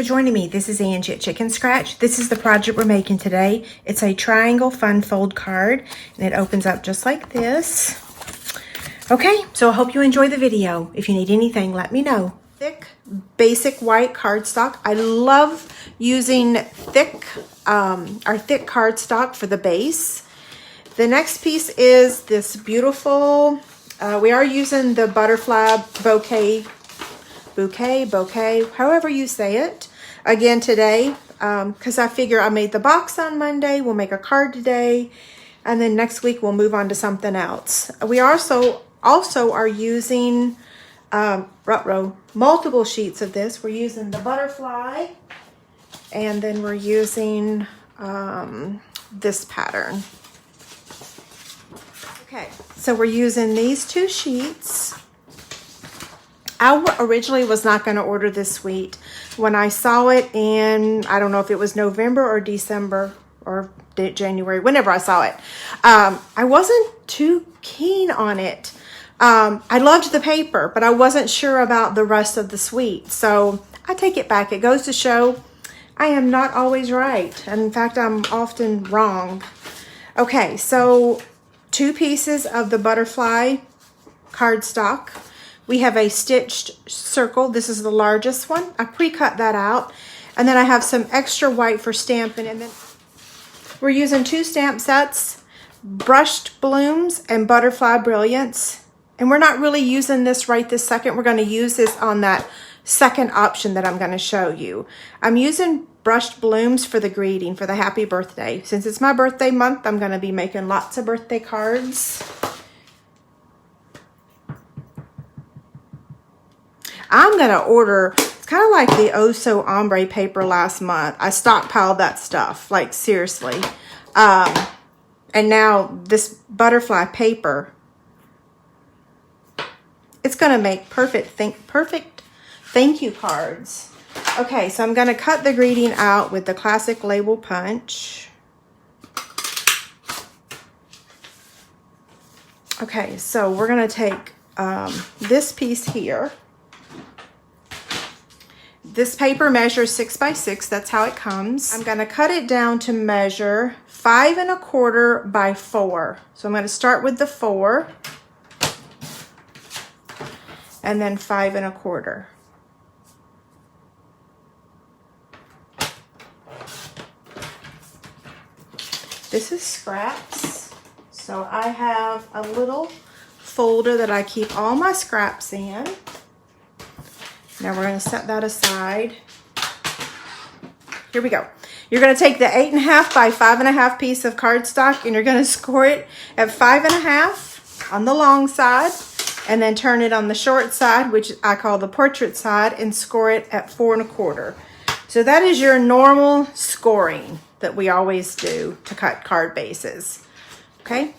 for joining me. This is Angie at ChicnScratch. This is the project we're making today. It's a triangle fun fold card, and it opens up just like this. Okay, so I hope you enjoy the video. If you need anything, let me know. Thick, basic white cardstock. I love using thick cardstock for the base. The next piece is this beautiful, we are using the butterfly bouquet, however you say it, again today, because I figure I made the box on Monday, we'll make a card today, and then next week we'll move on to something else. We also are using multiple sheets of this. We're using the butterfly, and then we're using this pattern. Okay, so we're using these two sheets. I originally was not going to order this suite. When I saw it in, I don't know if it was November or December or January, whenever I saw it, I wasn't too keen on it. I loved the paper, but I wasn't sure about the rest of the suite. So I take it back. It goes to show I am not always right. And in fact, I'm often wrong. Okay, so 2 pieces of the butterfly cardstock. We have a stitched circle. This is the largest one. I pre-cut that out. And then I have some extra white for stamping. And then we're using 2 stamp sets, Brushed Blooms and Butterfly Brilliance. And we're not really using this right this second. We're going to use this on that second option that I'm going to show you. I'm using Brushed Blooms for the greeting, for the happy birthday. Since it's my birthday month, I'm going to be making lots of birthday cards. I'm going to order, it's kind of like the Oh So Ombre paper last month. I stockpiled that stuff, like seriously. And now this butterfly paper, it's going to make perfect thank you cards. Okay, so I'm going to cut the greeting out with the classic label punch. Okay, so we're going to take this piece here. This paper measures 6 by 6. That's how it comes. I'm going to cut it down to measure 5 1/4 by 4. So I'm going to start with the 4 and then 5 1/4. This is scraps. So I have a little folder that I keep all my scraps in. Now we're going to set that aside. Here we go. You're going to take the 8 1/2 by 5 1/2 piece of cardstock, and you're going to score it at 5 1/2 on the long side, and then turn it on the short side, which I call the portrait side, and score it at 4 1/4. So that is your normal scoring that we always do to cut card bases. Okay?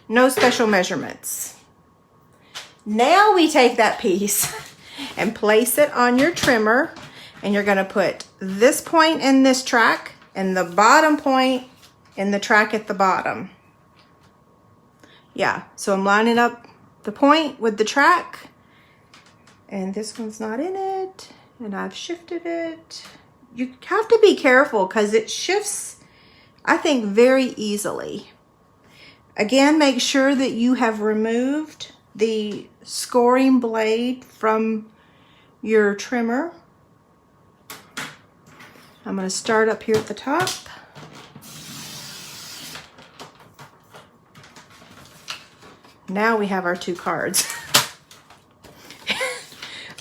No special measurements. Now we take that piece and place it on your trimmer, and you're going to put this point in this track and the bottom point in the track at the bottom. Yeah, so I'm lining up the point with the track, and this one's not in it, and I've shifted it. You have to be careful because it shifts, I think, very easily. Again, make sure that you have removed the scoring blade from your trimmer. I'm going to start up here at the top. Now we have our 2 cards.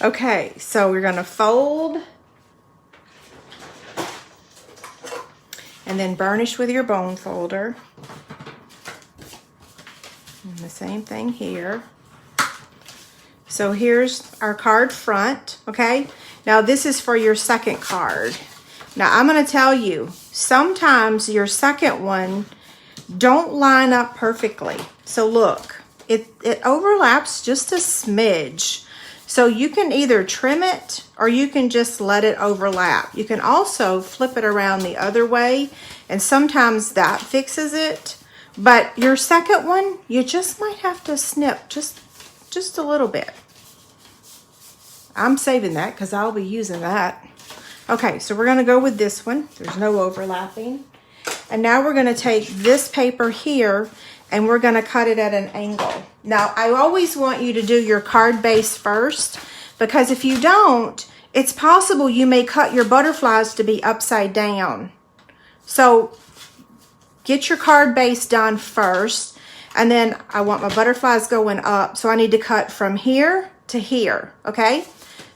Okay, so we're going to fold and then burnish with your bone folder. And the same thing here. So here's our card front, okay? Now this is for your second card. Now I'm going to tell you, sometimes your second one don't line up perfectly. So look, it overlaps just a smidge. So you can either trim it or you can just let it overlap. You can also flip it around the other way, and sometimes that fixes it. But your second one, you just might have to snip just a little bit. I'm saving that because I'll be using that. Okay, so we're going to go with this one. There's no overlapping. And now we're going to take this paper here and we're going to cut it at an angle. Now, I always want you to do your card base first, because if you don't, it's possible you may cut your butterflies to be upside down. So get your card base done first, and then I want my butterflies going up. So I need to cut from here to here, okay?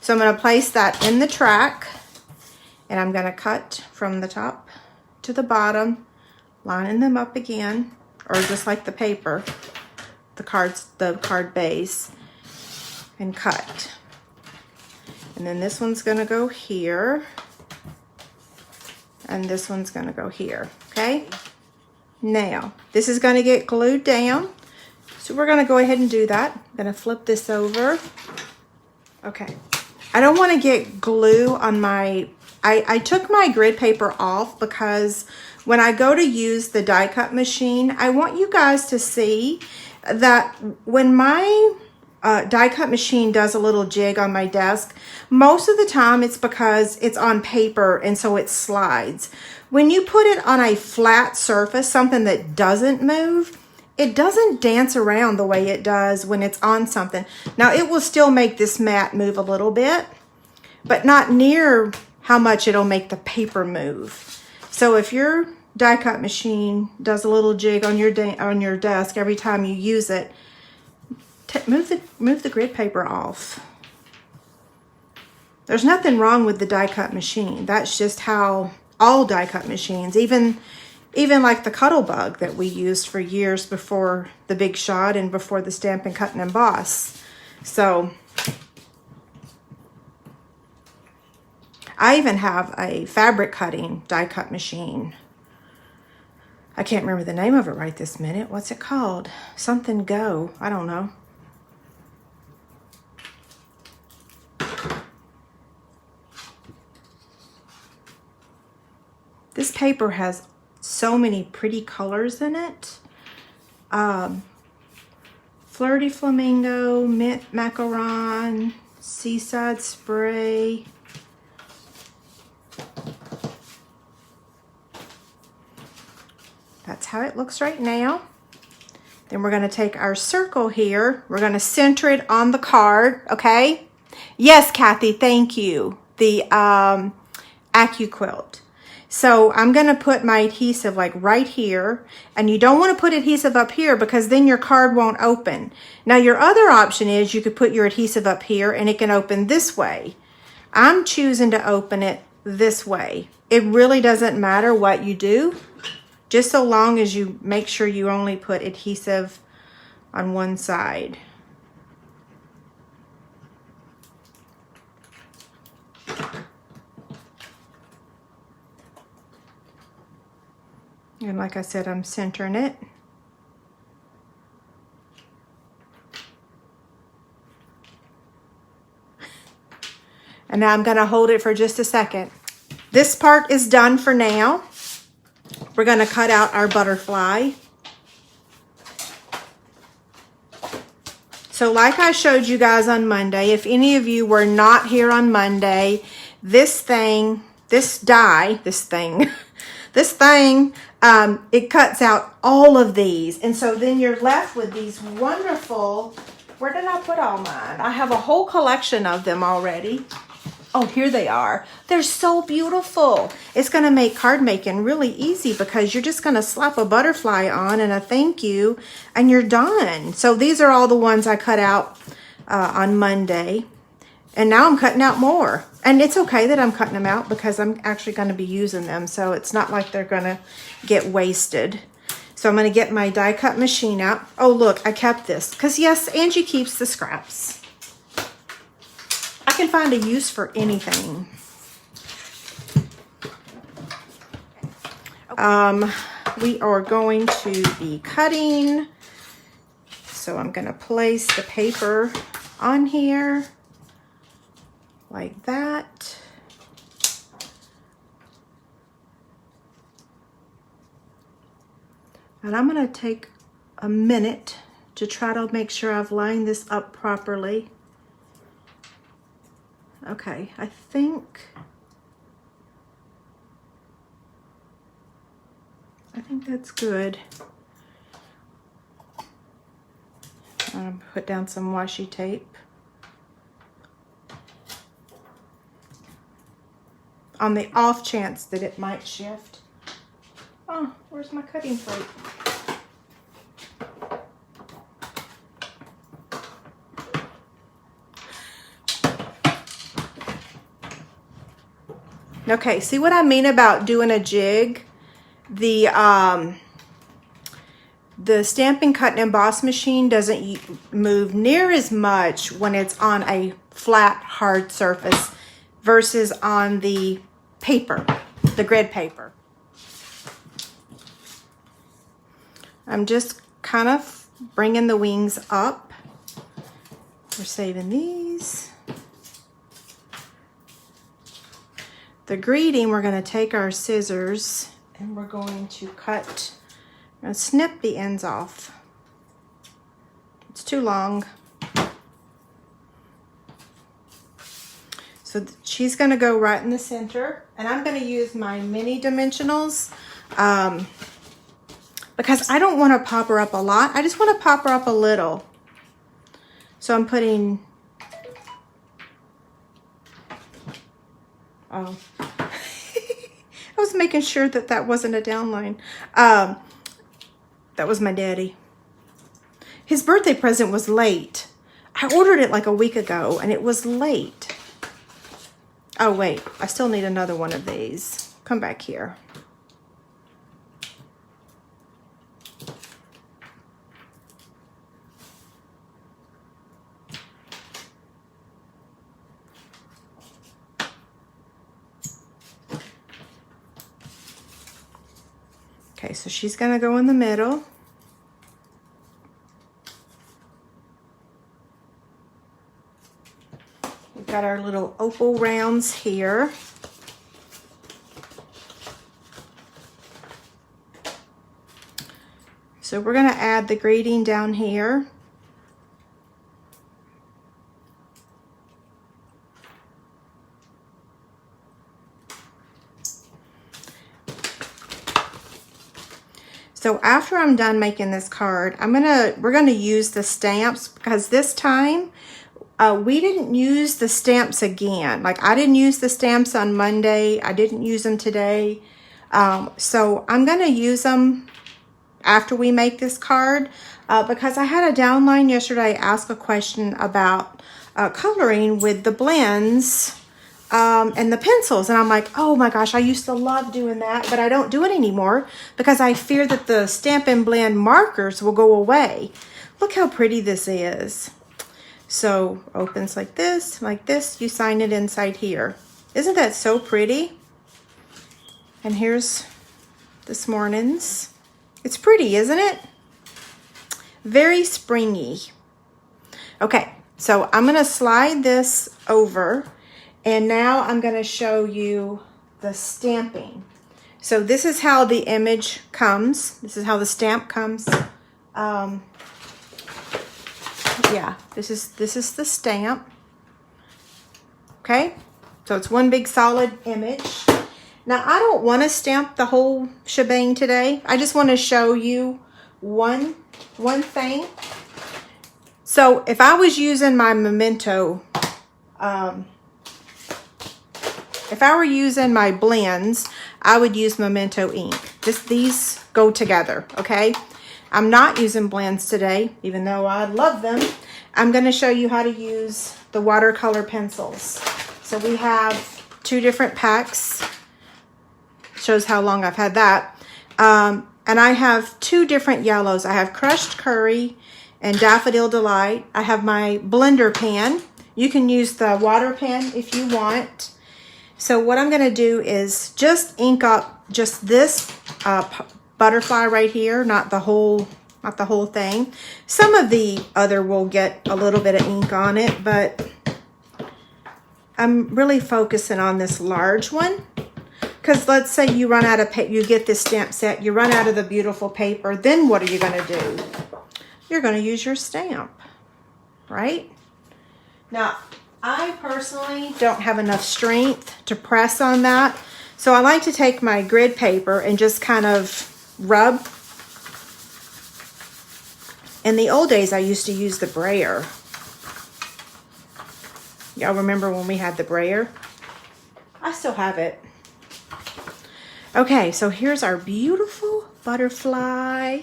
So I'm going to place that in the track, and I'm going to cut from the top to the bottom, lining them up again, or just like the paper, the card base, and cut. And then this one's going to go here, and this one's going to go here, okay? Now, this is going to get glued down, so we're going to go ahead and do that. I'm going to flip this over. Okay. I don't want to get glue on my... I took my grid paper off because when I go to use the die cut machine, I want you guys to see that when my die cut machine does a little jig on my desk, most of the time it's because it's on paper and so it slides. When you put it on a flat surface, something that doesn't move, it doesn't dance around the way it does when it's on something. Now, it will still make this mat move a little bit, but not near how much it'll make the paper move. So if your die cut machine does a little jig on your desk every time you use it, move the grid paper off. There's nothing wrong with the die cut machine. That's just how all die cut machines, even like the Cuttlebug that we used for years before the Big Shot and before the Stampin' Cut and Emboss. So I even have a fabric cutting die cut machine. I can't remember the name of it right this minute. What's it called? Something Go. I don't know. This paper has so many pretty colors in it. Flirty Flamingo, Mint Macaron, Seaside Spray. That's how it looks right now. Then we're going to take our circle here. We're going to center it on the card, okay? Yes, Kathy, thank you. The AccuQuilt. So I'm going to put my adhesive like right here, and you don't want to put adhesive up here because then your card won't open. Now your other option is you could put your adhesive up here and it can open this way. I'm choosing to open it this way. It really doesn't matter what you do, just so long as you make sure you only put adhesive on one side. And like I said, I'm centering it. And now I'm going to hold it for just a second. This part is done for now. We're going to cut out our butterfly. So like I showed you guys on Monday, if any of you were not here on Monday, this die, it cuts out all of these. And so then you're left with these wonderful, where did I put all mine? I have a whole collection of them already. Oh, here they are. They're so beautiful. It's going to make card making really easy because you're just going to slap a butterfly on and a thank you and you're done. So these are all the ones I cut out on Monday. And now I'm cutting out more. And it's okay that I'm cutting them out because I'm actually going to be using them. So it's not like they're going to get wasted. So I'm going to get my die cut machine out. Oh, look, I kept this. Because yes, Angie keeps the scraps. I can find a use for anything. We are going to be cutting. So I'm going to place the paper on here. Like that. And I'm going to take a minute to try to make sure I've lined this up properly. Okay, I think that's good. I'm gonna put down some washi tape on the off chance that it might shift. Oh, where's my cutting plate? Okay, see what I mean about doing a jig? The Stampin' Cut and Emboss machine doesn't move near as much when it's on a flat, hard surface versus on the paper, the grid paper. I'm just kind of bringing the wings up. We're saving these. The greeting, we're going to take our scissors and we're going to cut, I'm going to snip the ends off. It's too long. So she's going to go right in the center, and I'm going to use my mini dimensionals because I don't want to pop her up a lot. I just want to pop her up a little. So I'm putting, oh, I was making sure that that wasn't a downline. That was my daddy. His birthday present was late. I ordered it like a week ago and it was late. Oh wait, I still need another one of these. Come back here. Okay, so she's gonna go in the middle. We've got our little opal rounds here. So we're gonna add the greeting down here. So after I'm done making this card, we're gonna use the stamps, because this time we didn't use the stamps again. Like, I didn't use the stamps on Monday. I didn't use them today. So I'm gonna use them after we make this card because I had a downline yesterday ask a question about coloring with the blends and the pencils, and I'm like, oh my gosh, I used to love doing that, but I don't do it anymore because I fear that the Stampin' Blend markers will go away. Look how pretty this is. So opens like this, you sign it inside here. Isn't that so pretty? And here's this morning's. It's pretty, isn't it? Very springy. Okay, so I'm gonna slide this over, and now I'm gonna show you the stamping. So this is how the image comes. This is how the stamp comes. Yeah, this is the stamp. Okay, so it's one big solid image. Now I don't want to stamp the whole shebang today. I just want to show you one thing. So if I was using my Memento, if I were using my blends, I would use Memento ink. These go together, okay? I'm not using blends today, even though I love them. I'm going to show you how to use the watercolor pencils. So we have 2 different packs. Shows how long I've had that. And I have 2 different yellows. I have Crushed Curry and Daffodil Delight. I have my blender pan. You can use the water pen if you want. So what I'm going to do is just ink up just this butterfly right here, not the whole thing. Some of the other will get a little bit of ink on it, but I'm really focusing on this large one. Because let's say you run out of paper, you get this stamp set, you run out of the beautiful paper, then what are you going to do? You're going to use your stamp, right? Now, I personally don't have enough strength to press on that. So I like to take my grid paper and just kind of rub. In the old days, I used to use the brayer. Y'all remember when we had the brayer? I still have it. Okay, so here's our beautiful butterfly.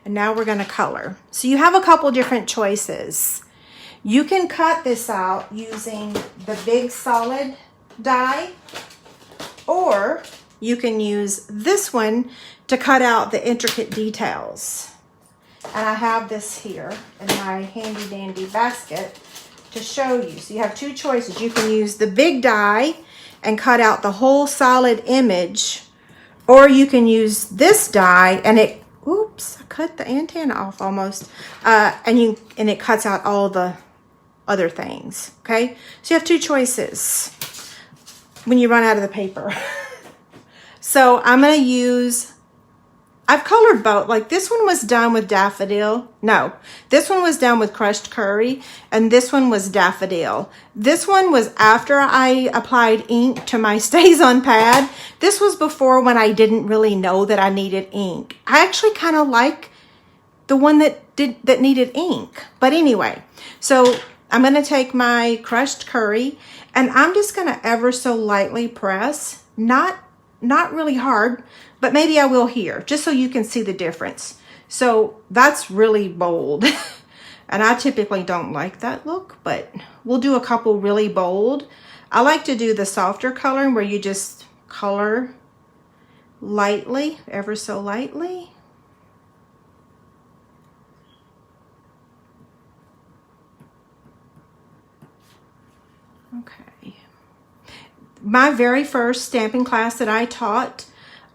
And now we're gonna color. So you have a couple different choices. You can cut this out using the big solid die, or you can use this one to cut out the intricate details. And I have this here in my handy dandy basket to show you. So you have two choices. You can use the big die and cut out the whole solid image, or you can use this die and it, oops, I cut the antenna off almost, and it cuts out all the other things, okay? So you have two choices when you run out of the paper. So I'm gonna use, I've colored both. Like this one was done with daffodil. No, this one was done with crushed curry, and this one was daffodil. This one was after I applied ink to my Stays On pad. This was before, when I didn't really know that I needed ink. I actually kind of like the one that needed ink. But anyway, so I'm gonna take my crushed curry and I'm just gonna ever so lightly press, not really hard, but maybe I will here, just so you can see the difference. So that's really bold. And I typically don't like that look, but we'll do a couple really bold. I like to do the softer coloring where you just color lightly, ever so lightly. Okay. My very first stamping class that I taught,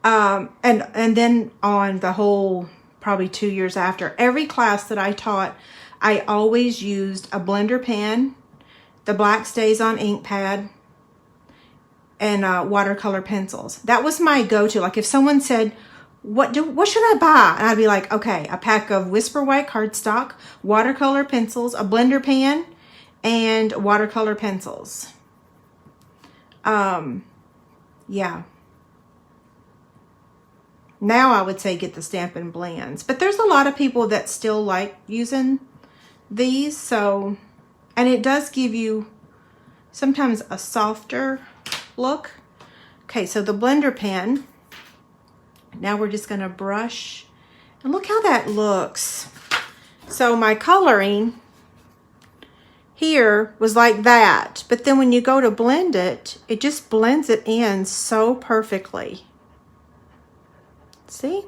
and then on the whole, probably 2 years after, every class that I taught, I always used a blender pen, the black Stays On ink pad, and watercolor pencils. That was my go-to. Like if someone said, what should I buy? And I'd be like, okay, a pack of Whisper White cardstock, watercolor pencils, a blender pen, and watercolor pencils. Yeah. Now I would say get the Stampin' Blends, but there's a lot of people that still like using these. So, and it does give you sometimes a softer look. Okay, so the blender pen. Now we're just gonna brush, and look how that looks. So my coloring here was like that, but then when you go to blend it, it just blends it in so perfectly. See?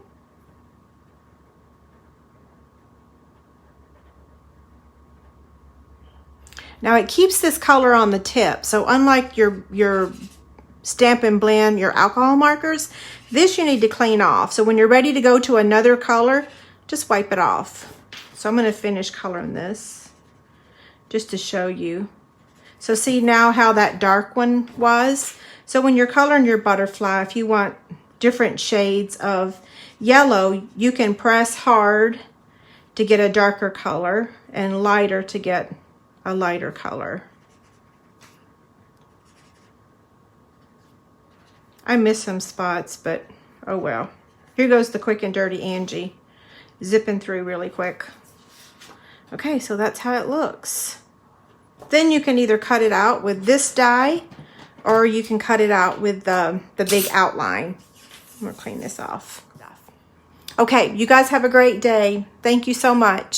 Now it keeps this color on the tip. So unlike your Stampin' Blend, your alcohol markers, this you need to clean off. So when you're ready to go to another color, just wipe it off. So I'm gonna finish coloring this just to show you. So see now how that dark one was? So when you're coloring your butterfly, if you want different shades of yellow, you can press hard to get a darker color and lighter to get a lighter color. I miss some spots, but oh well. Here goes the quick and dirty Angie, zipping through really quick. Okay, so that's how it looks. Then you can either cut it out with this die, or you can cut it out with the big outline. I'm gonna clean this off. Okay, you guys have a great day. Thank you so much.